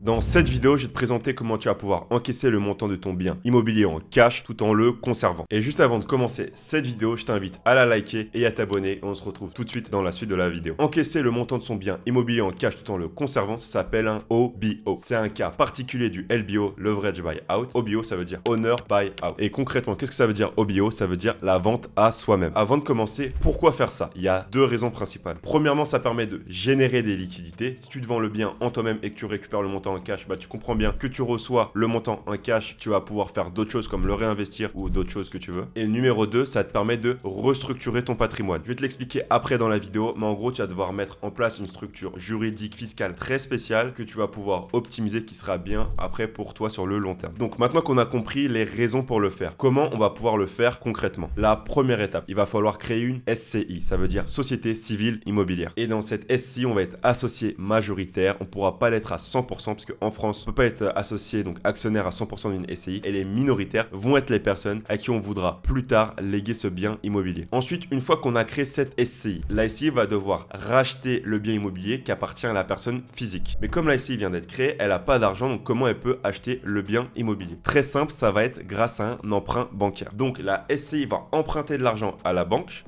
Dans cette vidéo, je vais te présenter comment tu vas pouvoir encaisser le montant de ton bien immobilier en cash tout en le conservant. Et juste avant de commencer cette vidéo, je t'invite à la liker et à t'abonner. On se retrouve tout de suite dans la suite de la vidéo. Encaisser le montant de son bien immobilier en cash tout en le conservant, ça s'appelle un OBO. C'est un cas particulier du LBO, Leverage Buy Out. OBO, ça veut dire Owner Buy Out. Et concrètement, qu'est-ce que ça veut dire OBO? Ça veut dire la vente à soi-même. Avant de commencer, pourquoi faire ça? Il y a deux raisons principales. Premièrement, ça permet de générer des liquidités. Si tu te vends le bien en toi-même et que tu récupères le montant en cash, bah tu comprends bien que tu reçois le montant en cash, tu vas pouvoir faire d'autres choses comme le réinvestir ou d'autres choses que tu veux. Et numéro 2, ça te permet de restructurer ton patrimoine. Je vais te l'expliquer après dans la vidéo, mais en gros, tu vas devoir mettre en place une structure juridique, fiscale très spéciale que tu vas pouvoir optimiser, qui sera bien après pour toi sur le long terme. Donc maintenant qu'on a compris les raisons pour le faire, comment on va pouvoir le faire concrètement? La première étape, il va falloir créer une SCI, ça veut dire Société Civile Immobilière. Et dans cette SCI, on va être associé majoritaire, on ne pourra pas l'être à 100% parce qu'en France, on ne peut pas être associé, donc actionnaire à 100% d'une SCI, et les minoritaires vont être les personnes à qui on voudra plus tard léguer ce bien immobilier. Ensuite, une fois qu'on a créé cette SCI, la SCI va devoir racheter le bien immobilier qui appartient à la personne physique. Mais comme la SCI vient d'être créée, elle n'a pas d'argent, donc comment elle peut acheter le bien immobilier? Très simple, ça va être grâce à un emprunt bancaire. Donc la SCI va emprunter de l'argent à la banque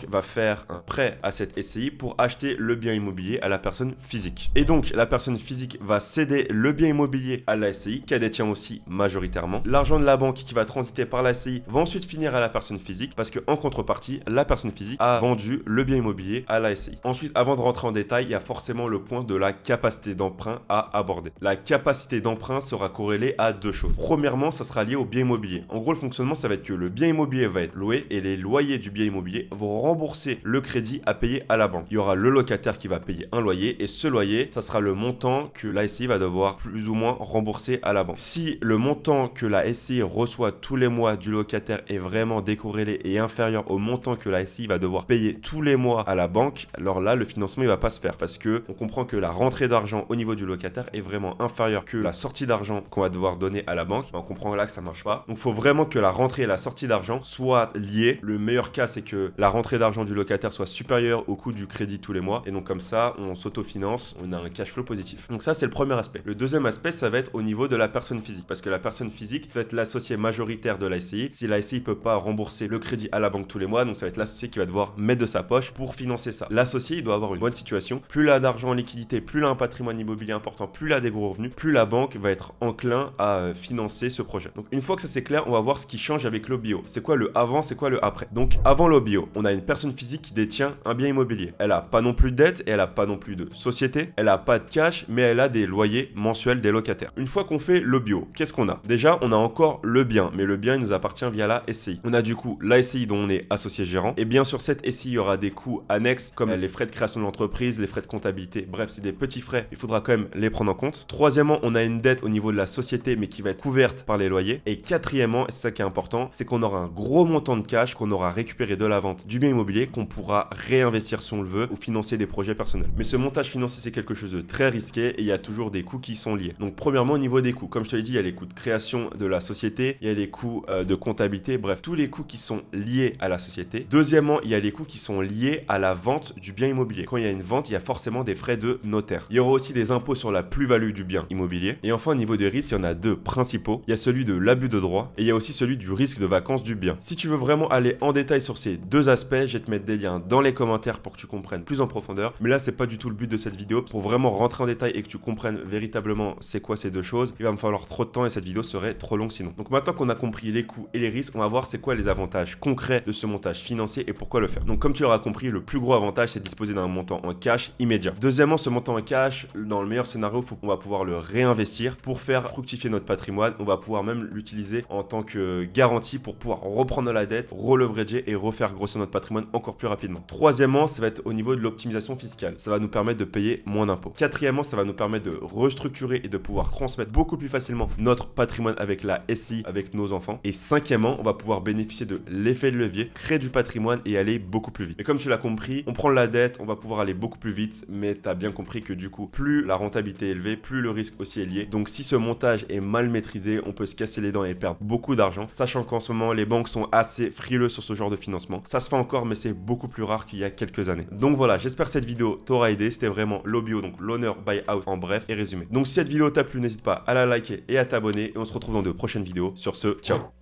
va faire un prêt à cette SCI pour acheter le bien immobilier à la personne physique. Et donc la personne physique va céder le bien immobilier à la SCI, qu'elle détient aussi majoritairement. L'argent de la banque qui va transiter par la SCI va ensuite finir à la personne physique parce qu'en contrepartie, la personne physique a vendu le bien immobilier à la SCI. Ensuite, avant de rentrer en détail, il y a forcément le point de la capacité d'emprunt à aborder. La capacité d'emprunt sera corrélée à deux choses. Premièrement, ça sera lié au bien immobilier. En gros, le fonctionnement, ça va être que le bien immobilier va être loué et les loyers du bien immobilier vont rembourser le crédit à payer à la banque. Il y aura le locataire qui va payer un loyer et ce loyer, ça sera le montant que la SCI va devoir plus ou moins rembourser à la banque. Si le montant que la SCI reçoit tous les mois du locataire est vraiment décorrélé et inférieur au montant que la SCI va devoir payer tous les mois à la banque, alors là, le financement, il va pas se faire parce que on comprend que la rentrée d'argent au niveau du locataire est vraiment inférieure que la sortie d'argent qu'on va devoir donner à la banque. On comprend là que ça marche pas. Donc, il faut vraiment que la rentrée et la sortie d'argent soient liées. Le meilleur cas, c'est que la rentrée d'argent du locataire soit supérieure au coût du crédit tous les mois. Et donc, comme ça, on s'autofinance, on a un cash flow positif. Donc, ça, c'est le premier aspect. Le deuxième aspect, ça va être au niveau de la personne physique. Parce que la personne physique, ça va être l'associé majoritaire de la SCI. Si la SCI ne peut pas rembourser le crédit à la banque tous les mois, donc ça va être l'associé qui va devoir mettre de sa poche pour financer ça. L'associé, il doit avoir une bonne situation. Plus il a d'argent en liquidité, plus il a un patrimoine immobilier important, plus il a des gros revenus, plus la banque va être enclin à financer ce projet. Donc, une fois que ça c'est clair, on va voir ce qui change avec l'OBO. C'est quoi le avant, c'est quoi le après? Donc, avant l'OBO, on a une personne physique qui détient un bien immobilier. Elle a pas non plus de dette et elle a pas non plus de société. Elle a pas de cash, mais elle a des loyers mensuels des locataires. Une fois qu'on fait l'OBO, qu'est-ce qu'on a? Déjà, on a encore le bien, mais le bien, il nous appartient via la SCI. On a du coup la SCI dont on est associé gérant. Et bien sûr, cette SCI, il y aura des coûts annexes comme les frais de création de l'entreprise, les frais de comptabilité. Bref, c'est des petits frais. Il faudra quand même les prendre en compte. Troisièmement, on a une dette au niveau de la société, mais qui va être couverte par les loyers. Et quatrièmement, et c'est ça qui est important, c'est qu'on aura un gros montant de cash qu'on aura récupéré de la vente du bien immobilier qu'on pourra réinvestir si on le veut ou financer des projets personnels. Mais ce montage financier, c'est quelque chose de très risqué et il y a toujours des coûts qui sont liés. Donc, premièrement, au niveau des coûts, comme je te l'ai dit, il y a les coûts de création de la société, il y a les coûts de comptabilité, bref, tous les coûts qui sont liés à la société. Deuxièmement, il y a les coûts qui sont liés à la vente du bien immobilier. Quand il y a une vente, il y a forcément des frais de notaire. Il y aura aussi des impôts sur la plus-value du bien immobilier. Et enfin, au niveau des risques, il y en a deux principaux. Il y a celui de l'abus de droit et il y a aussi celui du risque de vacance du bien. Si tu veux vraiment aller en détail sur ces deux aspects, je vais te mettre des liens dans les commentaires pour que tu comprennes plus en profondeur. Mais là, c'est pas du tout le but de cette vidéo. Pour vraiment rentrer en détail et que tu comprennes véritablement c'est quoi ces deux choses, il va me falloir trop de temps et cette vidéo serait trop longue sinon. Donc maintenant qu'on a compris les coûts et les risques, on va voir c'est quoi les avantages concrets de ce montage financier et pourquoi le faire. Donc comme tu l'auras compris, le plus gros avantage, c'est de disposer d'un montant en cash immédiat. Deuxièmement, ce montant en cash, dans le meilleur scénario, on va pouvoir le réinvestir pour faire fructifier notre patrimoine. On va pouvoir même l'utiliser en tant que garantie pour pouvoir reprendre la dette, releverager et refaire grossir notre patrimoine encore plus rapidement. Troisièmement, ça va être au niveau de l'optimisation fiscale. Ça va nous permettre de payer moins d'impôts. Quatrièmement, ça va nous permettre de restructurer et de pouvoir transmettre beaucoup plus facilement notre patrimoine avec la SCI, avec nos enfants. Et cinquièmement, on va pouvoir bénéficier de l'effet de levier, créer du patrimoine et aller beaucoup plus vite. Et comme tu l'as compris, on prend la dette, on va pouvoir aller beaucoup plus vite, mais tu as bien compris que du coup, plus la rentabilité est élevée, plus le risque aussi est lié. Donc si ce montage est mal maîtrisé, on peut se casser les dents et perdre beaucoup d'argent, sachant qu'en ce moment, les banques sont assez frileux sur ce genre de financement. Ça se fait encore, mais c'est beaucoup plus rare qu'il y a quelques années. Donc voilà, j'espère que cette vidéo t'aura aidé. C'était vraiment l'OBO, donc l'Owner Buy Out en bref et résumé. Donc si cette vidéo t'a plu, n'hésite pas à la liker et à t'abonner. Et on se retrouve dans de prochaines vidéos. Sur ce, ciao.